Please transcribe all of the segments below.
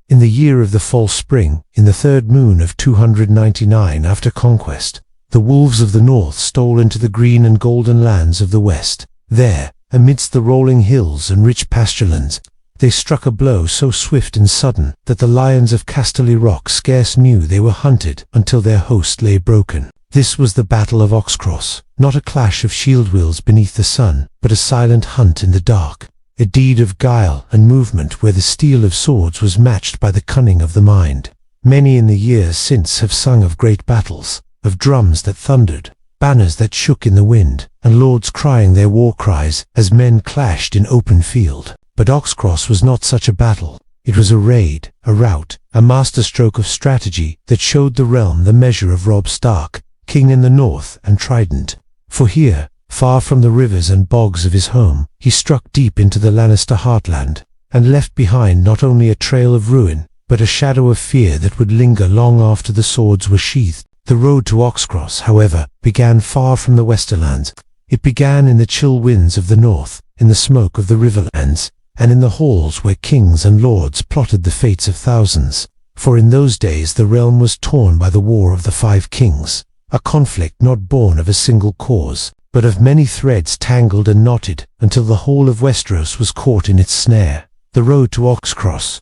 In the year of the false spring, in the third moon of 299 after conquest, the wolves of the north stole into the green and golden lands of the west. There, amidst the rolling hills and rich pasturelands, they struck a blow so swift and sudden that the lions of Casterly Rock scarce knew they were hunted until their host lay broken. This was the Battle of Oxcross, not a clash of shield wheels beneath the sun, but a silent hunt in the dark, a deed of guile and movement where the steel of swords was matched by the cunning of the mind. Many in the years since have sung of great battles, of drums that thundered, banners that shook in the wind, and lords crying their war cries as men clashed in open field. But Oxcross was not such a battle. It was a raid, a rout, a masterstroke of strategy that showed the realm the measure of Robb Stark, king in the north and trident. For here, far from the rivers and bogs of his home, he struck deep into the Lannister heartland, and left behind not only a trail of ruin, but a shadow of fear that would linger long after the swords were sheathed. The road to Oxcross, however, began far from the Westerlands. It began in the chill winds of the north, in the smoke of the riverlands, and in the halls where kings and lords plotted the fates of thousands. For in those days the realm was torn by the War of the Five Kings, a conflict not born of a single cause, but of many threads tangled and knotted, until the whole of Westeros was caught in its snare. The road to Oxcross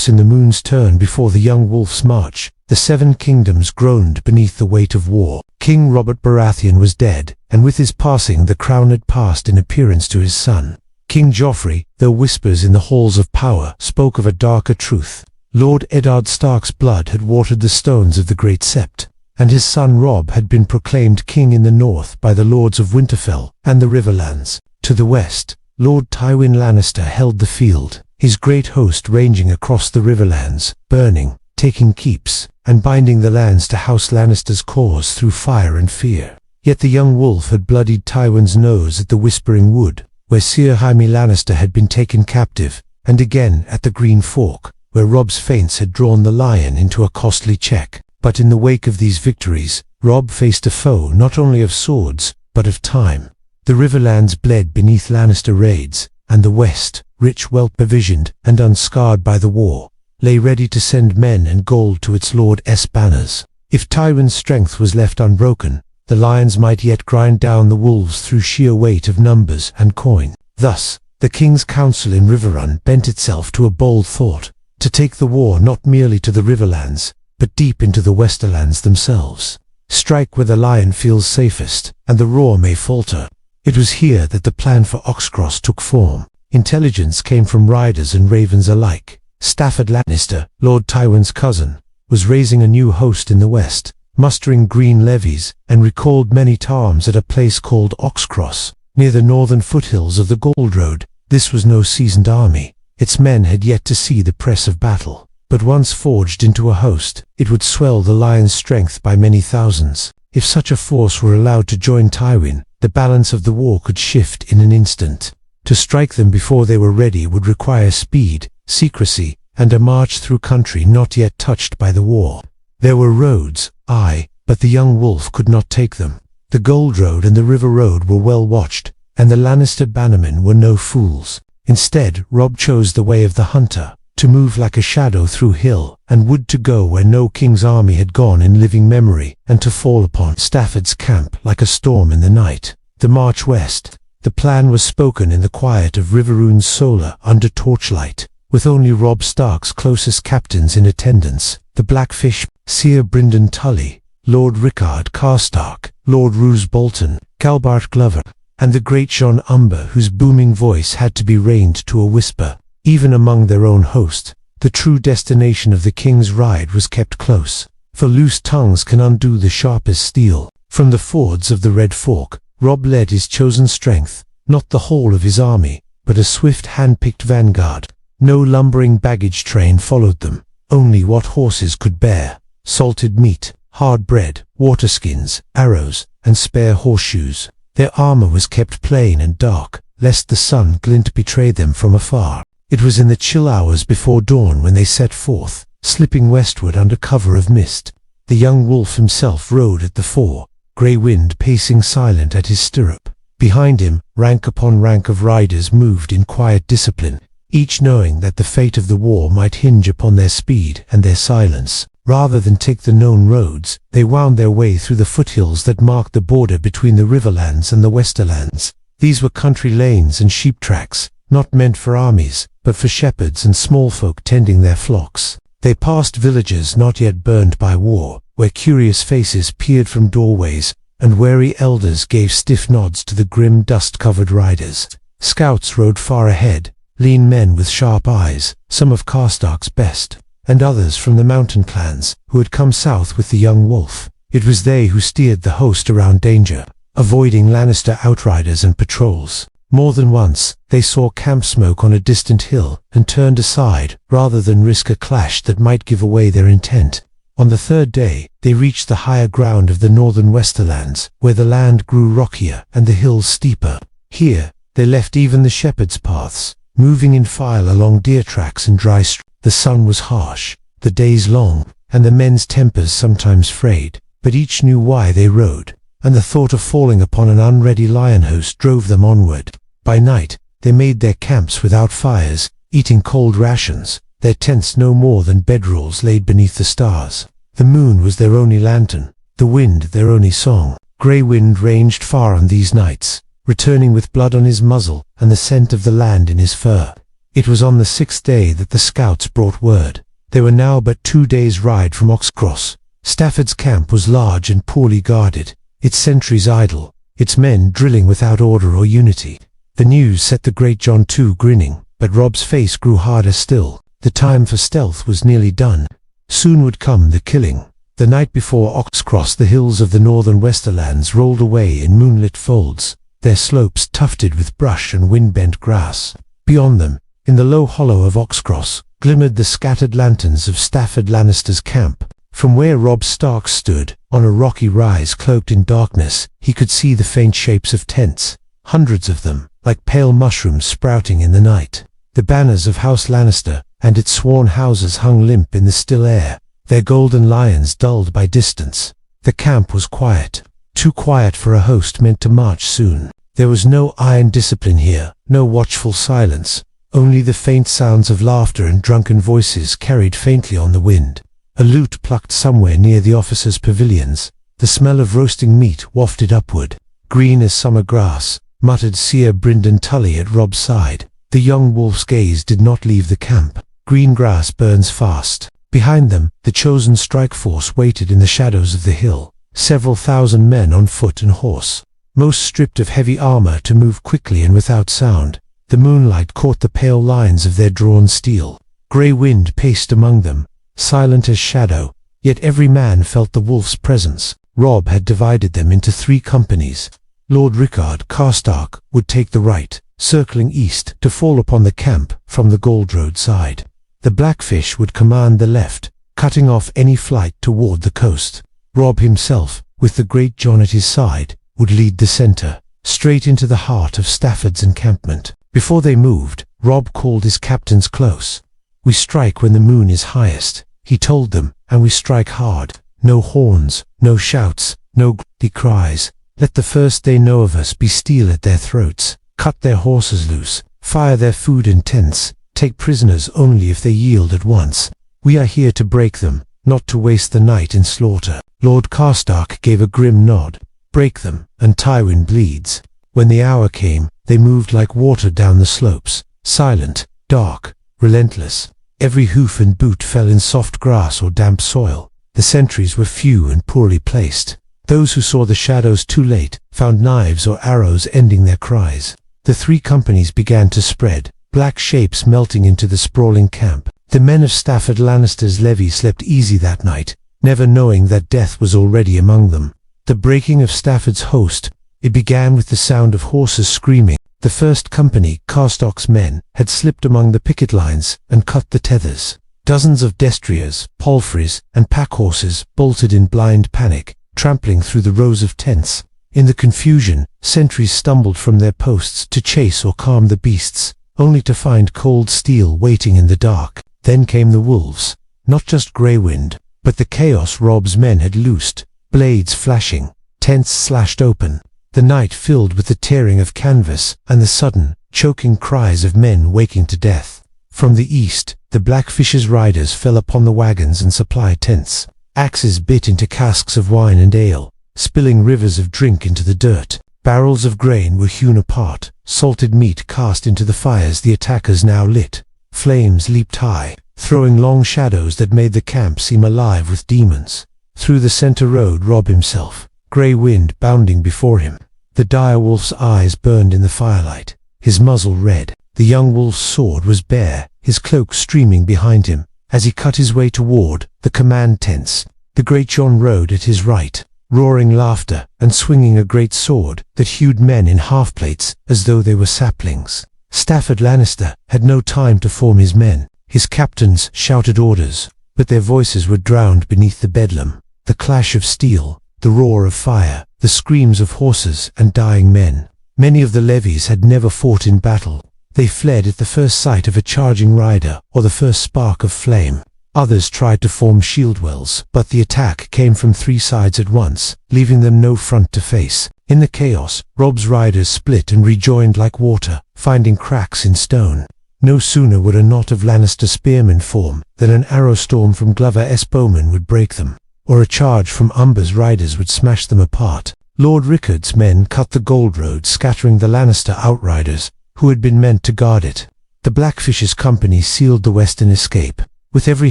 in the moon's turn before the young wolf's march. The seven kingdoms groaned beneath the weight of war. King Robert Baratheon was dead, and with his passing the crown had passed in appearance to his son. King Joffrey, though whispers in the halls of power spoke of a darker truth. Lord Eddard Stark's blood had watered the stones of the great sept, and his son Robb had been proclaimed king in the north by the lords of Winterfell and the Riverlands. To the west, Lord Tywin Lannister held the field, his great host ranging across the Riverlands, burning, taking keeps, and binding the lands to House Lannister's cause through fire and fear. Yet the young wolf had bloodied Tywin's nose at the Whispering Wood, where Sir Jaime Lannister had been taken captive, and again at the Green Fork, where Robb's feints had drawn the lion into a costly check. But in the wake of these victories, Robb faced a foe not only of swords, but of time. The Riverlands bled beneath Lannister raids, and the West, rich, well-provisioned, and unscarred by the war, lay ready to send men and gold to its Lord's banners. If Tywin's strength was left unbroken, the lions might yet grind down the wolves through sheer weight of numbers and coin. Thus, the King's Council in Riverrun bent itself to a bold thought, to take the war not merely to the Riverlands, but deep into the Westerlands themselves. Strike where the lion feels safest, and the roar may falter. It was here that the plan for Oxcross took form. Intelligence came from riders and ravens alike. Stafford Lannister, Lord Tywin's cousin, was raising a new host in the west, mustering green levies, and recalled many to arms at a place called Oxcross, near the northern foothills of the Gold Road. This was no seasoned army. Its men had yet to see the press of battle. But once forged into a host, it would swell the lion's strength by many thousands. If such a force were allowed to join Tywin, the balance of the war could shift in an instant. To strike them before they were ready would require speed, secrecy, and a march through country not yet touched by the war. There were roads, aye, but the young wolf could not take them. The Gold Road and the River Road were well watched, and the Lannister bannermen were no fools. Instead, Robb chose the way of the hunter, to move like a shadow through hill and wood, to go where no king's army had gone in living memory, and to fall upon Stafford's camp like a storm in the night. The march west. The plan was spoken in the quiet of Riverrune's solar under torchlight, with only Robb Stark's closest captains in attendance, the Blackfish, Sir Brynden Tully, Lord Rickard Karstark, Lord Roose Bolton, Calbart Glover, and the great Jon Umber, whose booming voice had to be reined to a whisper. Even among their own host, the true destination of the king's ride was kept close, for loose tongues can undo the sharpest steel. From the fords of the Red Fork, Robb led his chosen strength, not the whole of his army, but a swift hand-picked vanguard. No lumbering baggage train followed them, only what horses could bear: salted meat, hard bread, waterskins, arrows, and spare horseshoes. Their armor was kept plain and dark, lest the sun glint betray them from afar. It was in the chill hours before dawn when they set forth, slipping westward under cover of mist. The young wolf himself rode at the fore, grey Wind pacing silent at his stirrup. Behind him, rank upon rank of riders moved in quiet discipline, each knowing that the fate of the war might hinge upon their speed and their silence. Rather than take the known roads, they wound their way through the foothills that marked the border between the Riverlands and the Westerlands. These were country lanes and sheep tracks, not meant for armies, but for shepherds and small folk tending their flocks. They passed villages not yet burned by war, where curious faces peered from doorways, and wary elders gave stiff nods to the grim dust-covered riders. Scouts rode far ahead, lean men with sharp eyes, some of Karstark's best, and others from the mountain clans, who had come south with the young wolf. It was they who steered the host around danger, avoiding Lannister outriders and patrols. More than once, they saw camp smoke on a distant hill, and turned aside, rather than risk a clash that might give away their intent. On the third day, they reached the higher ground of the northern Westerlands, where the land grew rockier and the hills steeper. Here, they left even the shepherds' paths, moving in file along deer tracks and dry streams. The sun was harsh, the days long, and the men's tempers sometimes frayed, but each knew why they rode, and the thought of falling upon an unready lion host drove them onward. By night, they made their camps without fires, eating cold rations, their tents no more than bedrolls laid beneath the stars. The moon was their only lantern, the wind their only song. Grey Wind ranged far on these nights, returning with blood on his muzzle and the scent of the land in his fur. It was on the 6th day that the scouts brought word. They were now but 2 days' ride from Oxcross. Stafford's camp was large and poorly guarded, its sentries idle, its men drilling without order or unity. The news set the great John too grinning, but Robb's face grew harder still. The time for stealth was nearly done. Soon would come the killing. The night before Oxcross, the hills of the northern Westerlands rolled away in moonlit folds, their slopes tufted with brush and wind-bent grass. Beyond them, in the low hollow of Oxcross, glimmered the scattered lanterns of Stafford Lannister's camp. From where Robb Stark stood, on a rocky rise cloaked in darkness, he could see the faint shapes of tents, hundreds of them, like pale mushrooms sprouting in the night. The banners of House Lannister and its sworn houses hung limp in the still air, their golden lions dulled by distance. The camp was quiet, too quiet for a host meant to march soon. There was no iron discipline here, no watchful silence. Only the faint sounds of laughter and drunken voices carried faintly on the wind. A lute plucked somewhere near the officers' pavilions. The smell of roasting meat wafted upward. Green as summer grass, muttered Seer Brynden Tully at Robb's side. The young wolf's gaze did not leave the camp. Green grass burns fast. Behind them, the chosen strike force waited in the shadows of the hill. Several thousand men on foot and horse, most stripped of heavy armor to move quickly and without sound. The moonlight caught the pale lines of their drawn steel. Grey Wind paced among them, silent as shadow, yet every man felt the wolf's presence. Robb had divided them into 3 companies. Lord Rickard Karstark would take the right, circling east to fall upon the camp from the Gold Road side. The Blackfish would command the left, cutting off any flight toward the coast. Robb himself, with the Great John at his side, would lead the center, straight into the heart of Stafford's encampment. Before they moved, Robb called his captains close. "We strike when the moon is highest," he told them, "and we strike hard. No horns, no shouts, no gritty cries. Let the first they know of us be steel at their throats. Cut their horses loose, fire their food and tents, take prisoners only if they yield at once. We are here to break them, not to waste the night in slaughter." Lord Karstark gave a grim nod. "Break them, and Tywin bleeds." When the hour came, they moved like water down the slopes, silent, dark, relentless. Every hoof and boot fell in soft grass or damp soil. The sentries were few and poorly placed. Those who saw the shadows too late found knives or arrows ending their cries. The 3 companies began to spread, black shapes melting into the sprawling camp. The men of Stafford Lannister's levy slept easy that night, never knowing that death was already among them. The breaking of Stafford's host, it began with the sound of horses screaming. The first company, Karstark's men, had slipped among the picket lines and cut the tethers. Dozens of destriers, palfreys, and pack horses bolted in blind panic, trampling through the rows of tents. In the confusion, sentries stumbled from their posts to chase or calm the beasts, only to find cold steel waiting in the dark. Then came the wolves, not just Grey Wind, but the chaos Robb's men had loosed, blades flashing, tents slashed open. The night filled with the tearing of canvas and the sudden, choking cries of men waking to death. From the east, the Blackfish's riders fell upon the wagons and supply tents. Axes bit into casks of wine and ale, spilling rivers of drink into the dirt. Barrels of grain were hewn apart, salted meat cast into the fires the attackers now lit. Flames leaped high, throwing long shadows that made the camp seem alive with demons. Through the center rode Robb himself, grey wind bounding before him. The direwolf's eyes burned in the firelight, his muzzle red. The young wolf's sword was bare, his cloak streaming behind him, as he cut his way toward the command tents. The great John rode at his right, roaring laughter and swinging a great sword that hewed men in half-plates as though they were saplings. Stafford Lannister had no time to form his men. His captains shouted orders, but their voices were drowned beneath the bedlam. The clash of steel, the roar of fire, the screams of horses and dying men. Many of the levies had never fought in battle. They fled at the first sight of a charging rider or the first spark of flame. Others tried to form shield wells, but the attack came from three sides at once, leaving them no front to face. In the chaos, Robb's riders split and rejoined like water, finding cracks in stone. No sooner would a knot of Lannister spearmen form than an arrow storm from Glover S. Bowman would break them, or a charge from Umber's riders would smash them apart. Lord Rickard's men cut the Gold Road, scattering the Lannister outriders, who had been meant to guard it. The Blackfish's company sealed the western escape. With every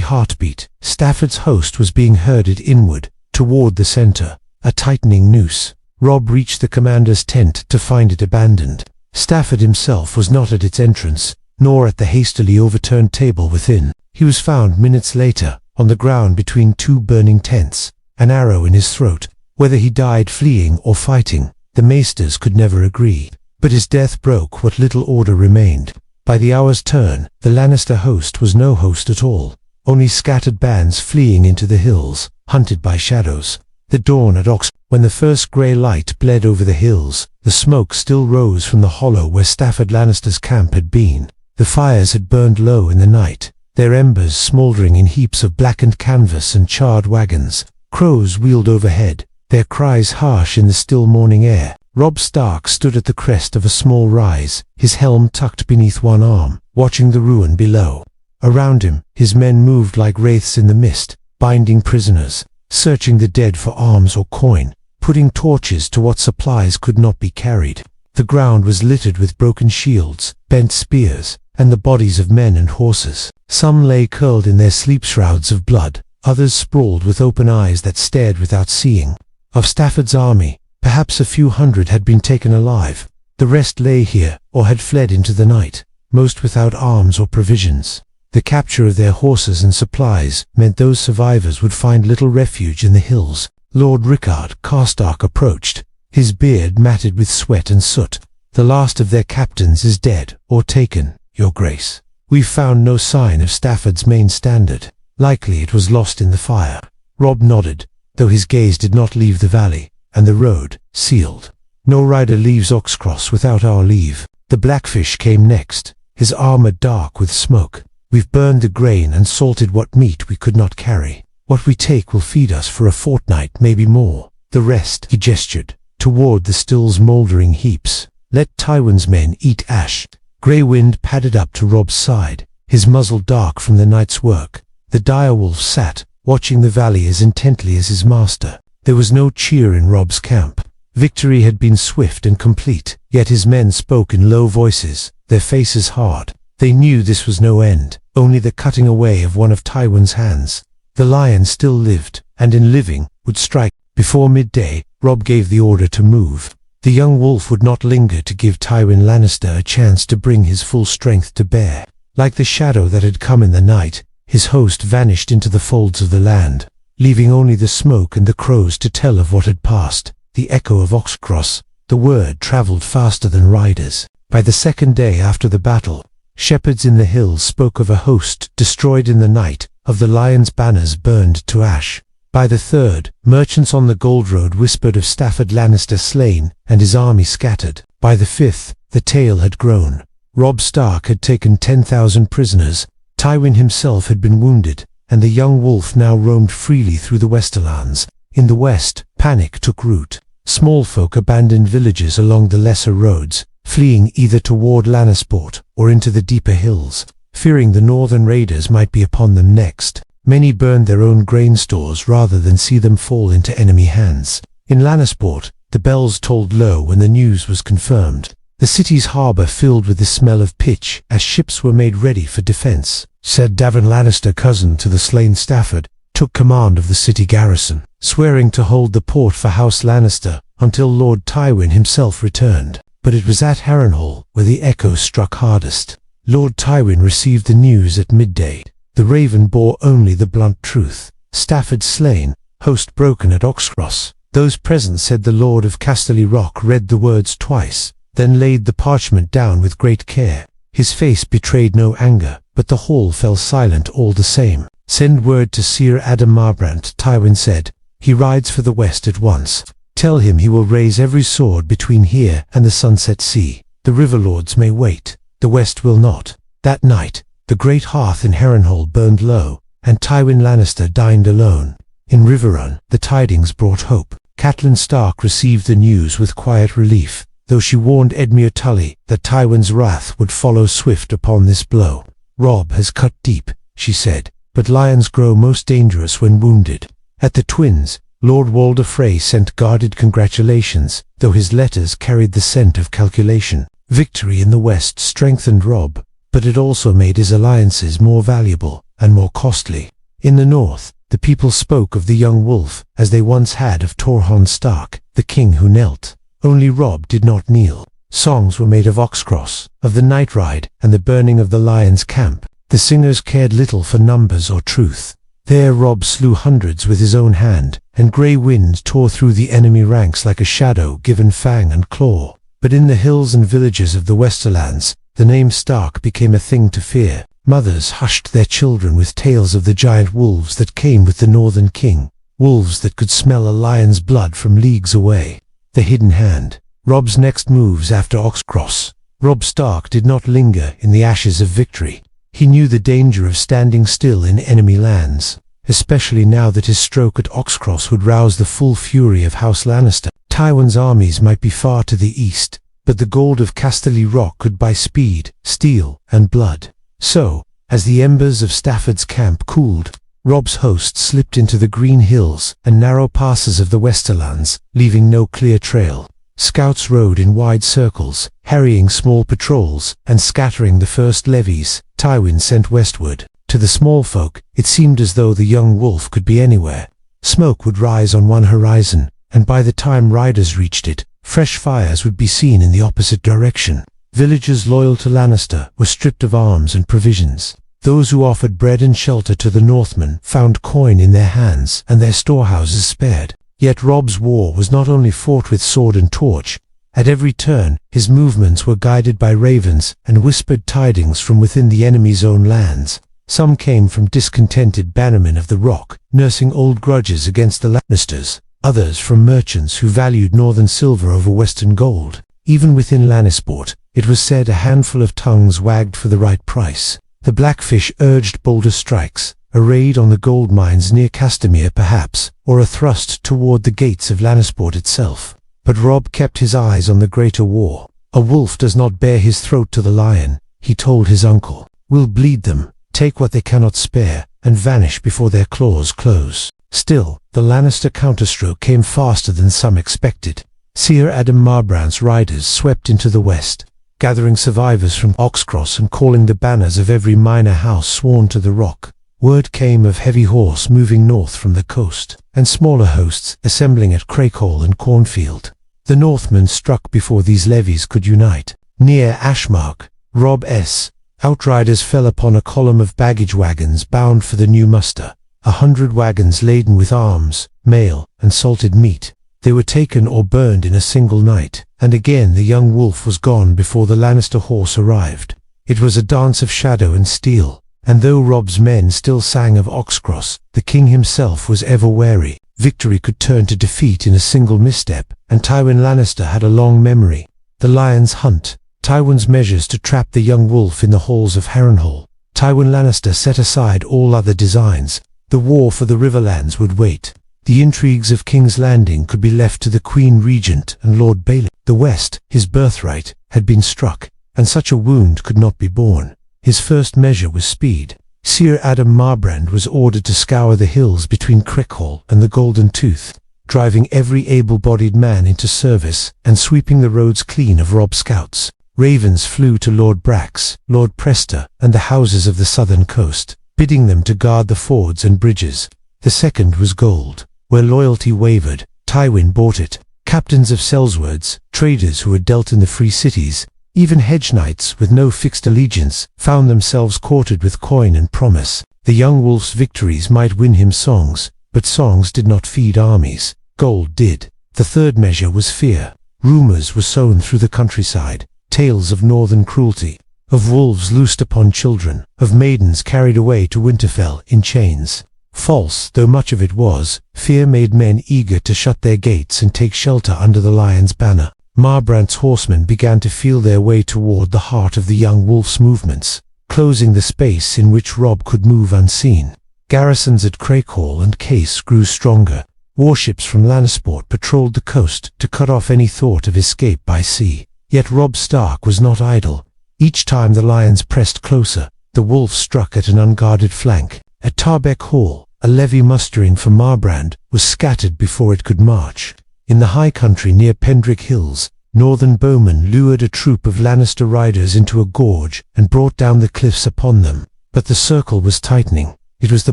heartbeat, Stafford's host was being herded inward, toward the center, a tightening noose. Robb reached the commander's tent to find it abandoned. Stafford himself was not at its entrance, nor at the hastily overturned table within. He was found minutes later, on the ground between two burning tents, an arrow in his throat. Whether he died fleeing or fighting, the maesters could never agree. But his death broke what little order remained. By the hour's turn, the Lannister host was no host at all, only scattered bands fleeing into the hills, hunted by shadows. The dawn at Oxcross, when the first grey light bled over the hills, the smoke still rose from the hollow where Stafford Lannister's camp had been. The fires had burned low in the night, their embers smouldering in heaps of blackened canvas and charred wagons. Crows wheeled overhead, their cries harsh in the still morning air. Robb Stark stood at the crest of a small rise, his helm tucked beneath one arm, watching the ruin below. Around him, his men moved like wraiths in the mist, binding prisoners, searching the dead for arms or coin, putting torches to what supplies could not be carried. The ground was littered with broken shields, bent spears, and the bodies of men and horses. Some lay curled in their sleep shrouds of blood, others sprawled with open eyes that stared without seeing. Of Stafford's army, perhaps a few hundred had been taken alive. The rest lay here, or had fled into the night, most without arms or provisions. The capture of their horses and supplies meant those survivors would find little refuge in the hills. Lord Rickard Carstark approached, his beard matted with sweat and soot. "The last of their captains is dead, or taken, your grace. We've found no sign of Stafford's main standard. Likely it was lost in the fire." Robb nodded, though his gaze did not leave the valley, and the road, sealed. "No rider leaves Oxcross without our leave." The Blackfish came next, his armor dark with smoke. "We've burned the grain and salted what meat we could not carry. What we take will feed us for a fortnight, maybe more. The rest," he gestured, toward the still's mouldering heaps. "Let Tywin's men eat ash." Grey wind padded up to Robb's side, his muzzle dark from the night's work. The direwolf sat, watching the valley as intently as his master. There was no cheer in Robb's camp. Victory had been swift and complete, yet his men spoke in low voices, their faces hard. They knew this was no end, only the cutting away of one of Tywin's hands. The lion still lived, and in living, would strike. Before midday, Robb gave the order to move. The young wolf would not linger to give Tywin Lannister a chance to bring his full strength to bear. Like the shadow that had come in the night, his host vanished into the folds of the land, leaving only the smoke and the crows to tell of what had passed. The echo of Oxcross, the word travelled faster than riders. By the second day after the battle, shepherds in the hills spoke of a host destroyed in the night, of the lion's banners burned to ash. By the third, merchants on the Gold Road whispered of Stafford Lannister slain and his army scattered. By the fifth, the tale had grown. Robb Stark had taken 10,000 prisoners, Tywin himself had been wounded, and the young wolf now roamed freely through the Westerlands. In the west, panic took root. Small folk abandoned villages along the lesser roads, fleeing either toward Lannisport or into the deeper hills. fearing the northern raiders might be upon them next. Many burned their own grain stores rather than see them fall into enemy hands. In Lannisport, the bells tolled low when the news was confirmed. The city's harbour filled with the smell of pitch as ships were made ready for defence. Sir Davin Lannister, cousin to the slain Stafford, took command of the city garrison, swearing to hold the port for House Lannister until Lord Tywin himself returned. But it was at Harrenhal where the echoes struck hardest. Lord Tywin received the news at midday. The Raven bore only the blunt truth. Stafford slain, host broken at Oxcross. Those present said the Lord of Casterly Rock read the words twice, then laid the parchment down with great care. His face betrayed no anger, but the hall fell silent all the same. Send word to Sir Adam Marbrant, Tywin said. He rides for the west at once. Tell him he will raise every sword between here and the Sunset Sea. The Riverlords may wait, the west will not. That night, the great hearth in Harrenhal burned low, and Tywin Lannister dined alone. In Riverrun, the tidings brought hope. Catelyn Stark received the news with quiet relief, though she warned Edmure Tully that Tywin's wrath would follow swift upon this blow. Robb has cut deep, she said, but lions grow most dangerous when wounded. At the Twins, Lord Walder Frey sent guarded congratulations, though his letters carried the scent of calculation. Victory in the west strengthened Robb, but it also made his alliances more valuable and more costly. In the north, the people spoke of the young wolf as they once had of Torhon Stark, the king who knelt. Only Robb did not kneel. Songs were made of Oxcross, of the night ride and the burning of the lion's camp. The singers cared little for numbers or truth. There Robb slew hundreds with his own hand, and grey wind tore through the enemy ranks like a shadow given fang and claw. But in the hills and villages of the Westerlands, the name Stark became a thing to fear. Mothers hushed their children with tales of the giant wolves that came with the Northern King, wolves that could smell a lion's blood from leagues away. The Hidden Hand. Robb's next moves after Oxcross. Robb Stark did not linger in the ashes of victory. He knew the danger of standing still in enemy lands, especially now that his stroke at Oxcross would rouse the full fury of House Lannister. Tywin's armies might be far to the east, but the gold of Casterly Rock could buy speed, steel, and blood. So, as the embers of Stafford's camp cooled, Robb's host slipped into the green hills and narrow passes of the Westerlands, leaving no clear trail. Scouts rode in wide circles, harrying small patrols and scattering the first levies Tywin sent westward. To the small folk, it seemed as though the young wolf could be anywhere. Smoke would rise on one horizon, and by the time riders reached it, fresh fires would be seen in the opposite direction. Villagers loyal to Lannister were stripped of arms and provisions. Those who offered bread and shelter to the Northmen found coin in their hands and their storehouses spared. Yet Robb's war was not only fought with sword and torch. At every turn, his movements were guided by ravens and whispered tidings from within the enemy's own lands. Some came from discontented bannermen of the Rock, nursing old grudges against the Lannisters. Others from merchants who valued northern silver over western gold. Even within Lannisport, it was said a handful of tongues wagged for the right price. The Blackfish urged bolder strikes, a raid on the gold mines near Castamere perhaps, or a thrust toward the gates of Lannisport itself. But Robb kept his eyes on the greater war. A wolf does not bare his throat to the lion, he told his uncle. We'll bleed them, take what they cannot spare, and vanish before their claws close. Still, the Lannister counterstroke came faster than some expected. Sir Adam Marbrant's riders swept into the west, gathering survivors from Oxcross and calling the banners of every minor house sworn to the Rock. Word came of heavy horse moving north from the coast, and smaller hosts assembling at Craighall and Cornfield. The Northmen struck before these levies could unite. Near Ashmark, Robb.'s outriders fell upon a column of baggage wagons bound for the new muster. 100 wagons laden with arms, mail, and salted meat. They were taken or burned in a single night, and again the young wolf was gone before the Lannister horse arrived. It was a dance of shadow and steel, and though Robb's men still sang of Oxcross, the king himself was ever wary. Victory could turn to defeat in a single misstep, and Tywin Lannister had a long memory. The Lion's Hunt, Tywin's measures to trap the young wolf in the halls of Harrenhal. Tywin Lannister set aside all other designs. The war for the Riverlands would wait. The intrigues of King's Landing could be left to the Queen Regent and Lord Bailey. The West, his birthright, had been struck, and such a wound could not be borne. His first measure was speed. Sir Adam Marbrand was ordered to scour the hills between Crickhall and the Golden Tooth, driving every able-bodied man into service and sweeping the roads clean of Robb scouts. Ravens flew to Lord Brax, Lord Prester, and the houses of the southern coast, bidding them to guard the fords and bridges. The second was gold. Where loyalty wavered, Tywin bought it. Captains of sellswords, traders who had dealt in the free cities, even hedge knights with no fixed allegiance, found themselves courted with coin and promise. The young wolf's victories might win him songs, but songs did not feed armies. Gold did. The third measure was fear. Rumors were sown through the countryside, tales of northern cruelty, of wolves loosed upon children, of maidens carried away to Winterfell in chains. False though much of it was, fear made men eager to shut their gates and take shelter under the lion's banner. Marbrand's horsemen began to feel their way toward the heart of the young wolf's movements, closing the space in which Robb could move unseen. Garrisons at Crickhall and Case grew stronger. Warships from Lannisport patrolled the coast to cut off any thought of escape by sea. Yet Robb Stark was not idle. Each time the lions pressed closer, the wolf struck at an unguarded flank. At Tarbeck Hall, a levy mustering for Marbrand was scattered before it could march. In the high country near Pendrick Hills, northern bowmen lured a troop of Lannister riders into a gorge and brought down the cliffs upon them. But the circle was tightening. It was the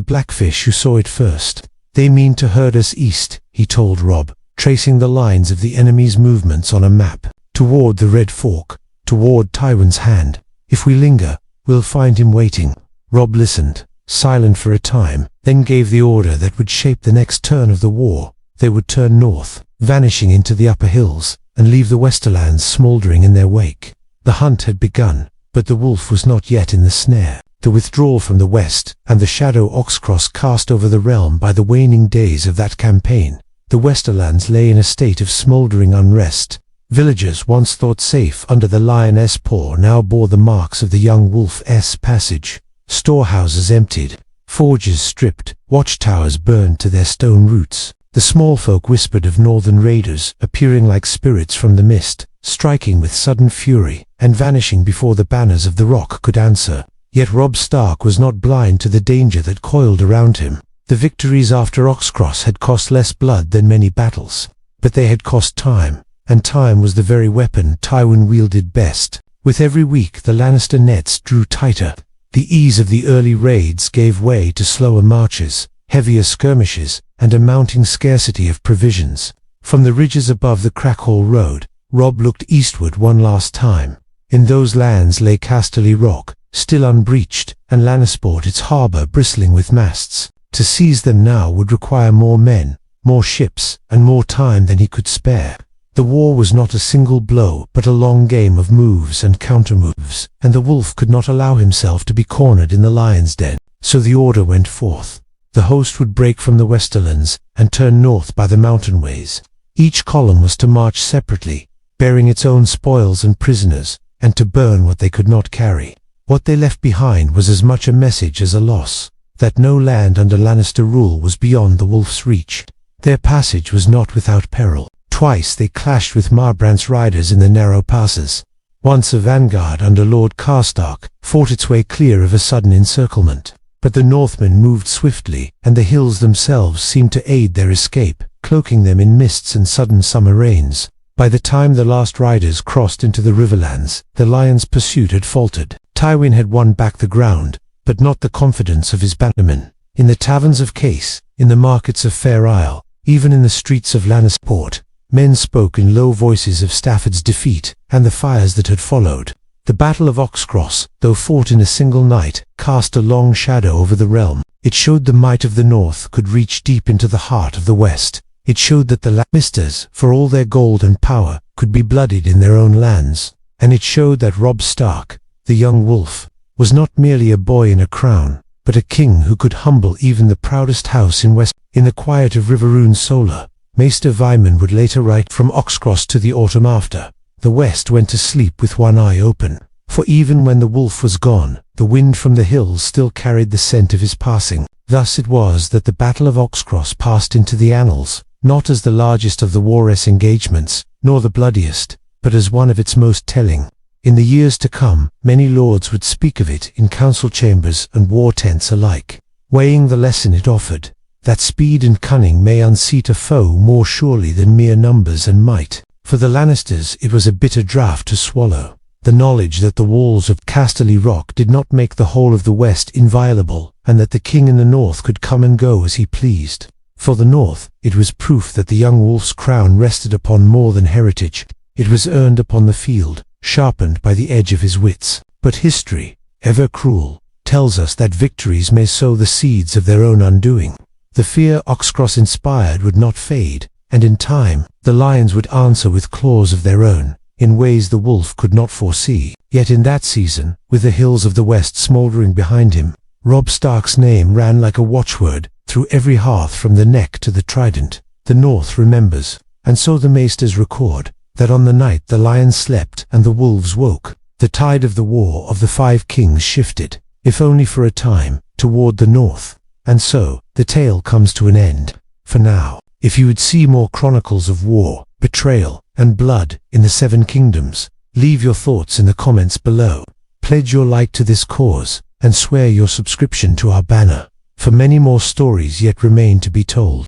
Blackfish who saw it first. "They mean to herd us east," he told Robb, tracing the lines of the enemy's movements on a map. "Toward the Red Fork, toward Tywin's Hand. If we linger, we'll find him waiting." Robb listened, silent for a time, then gave the order that would shape the next turn of the war. They would turn north, vanishing into the upper hills, and leave the Westerlands smoldering in their wake. The hunt had begun, but the wolf was not yet in the snare. The withdrawal from the west, and the shadow Oxcross cast over the realm by the waning days of that campaign. The Westerlands lay in a state of smoldering unrest. Villagers once thought safe under the lioness paw now bore the marks of the young wolf's passage. Storehouses emptied, forges stripped, watchtowers burned to their stone roots. The small folk whispered of northern raiders appearing like spirits from the mist, striking with sudden fury, and vanishing before the banners of the rock could answer. Yet Robb Stark was not blind to the danger that coiled around him. The victories after Oxcross had cost less blood than many battles, but they had cost time, and time was the very weapon Tywin wielded best. With every week the Lannister nets drew tighter. The ease of the early raids gave way to slower marches, heavier skirmishes, and a mounting scarcity of provisions. From the ridges above the Crickhall road, Robb looked eastward one last time. In those lands lay Casterly Rock, still unbreached, and Lannisport its harbour bristling with masts. To seize them now would require more men, more ships, and more time than he could spare. The war was not a single blow, but a long game of moves and countermoves, and the wolf could not allow himself to be cornered in the lion's den. So the order went forth. The host would break from the Westerlands and turn north by the mountain ways. Each column was to march separately, bearing its own spoils and prisoners, and to burn what they could not carry. What they left behind was as much a message as a loss, that no land under Lannister rule was beyond the wolf's reach. Their passage was not without peril. Twice they clashed with Marbrand's riders in the narrow passes. Once a vanguard under Lord Karstark fought its way clear of a sudden encirclement. But the Northmen moved swiftly, and the hills themselves seemed to aid their escape, cloaking them in mists and sudden summer rains. By the time the last riders crossed into the Riverlands, the lions' pursuit had faltered. Tywin had won back the ground, but not the confidence of his bannermen. In the taverns of Case, in the markets of Fair Isle, even in the streets of Lannisport, men spoke in low voices of Stafford's defeat and the fires that had followed. The Battle of Oxcross, though fought in a single night, cast a long shadow over the realm. It showed the might of the North could reach deep into the heart of the West. It showed that the Lannisters, for all their gold and power, could be bloodied in their own lands. And it showed that Robb Stark, the young wolf, was not merely a boy in a crown, but a king who could humble even the proudest house in West. In the quiet of Riverrune Solar, Maester Vyman would later write, "From Oxcross to the autumn after, the West went to sleep with one eye open, for even when the wolf was gone, the wind from the hills still carried the scent of his passing." Thus it was that the Battle of Oxcross passed into the annals, not as the largest of the war's engagements, nor the bloodiest, but as one of its most telling. In the years to come, many lords would speak of it in council chambers and war tents alike, weighing the lesson it offered, that speed and cunning may unseat a foe more surely than mere numbers and might. For the Lannisters it was a bitter draught to swallow, the knowledge that the walls of Casterly Rock did not make the whole of the West inviolable, and that the king in the north could come and go as he pleased. For the north, it was proof that the young wolf's crown rested upon more than heritage. It was earned upon the field, sharpened by the edge of his wits. But history, ever cruel, tells us that victories may sow the seeds of their own undoing. The fear Oxcross inspired would not fade, and in time, the lions would answer with claws of their own, in ways the wolf could not foresee. Yet in that season, with the hills of the west smouldering behind him, Robb Stark's name ran like a watchword through every hearth from the neck to the trident. The north remembers, and so the maesters record, that on the night the lions slept and the wolves woke, the tide of the war of the Five Kings shifted, if only for a time, toward the north. And so, the tale comes to an end. For now, if you would see more chronicles of war, betrayal, and blood in the Seven Kingdoms, leave your thoughts in the comments below. Pledge your like to this cause, and swear your subscription to our banner, for many more stories yet remain to be told.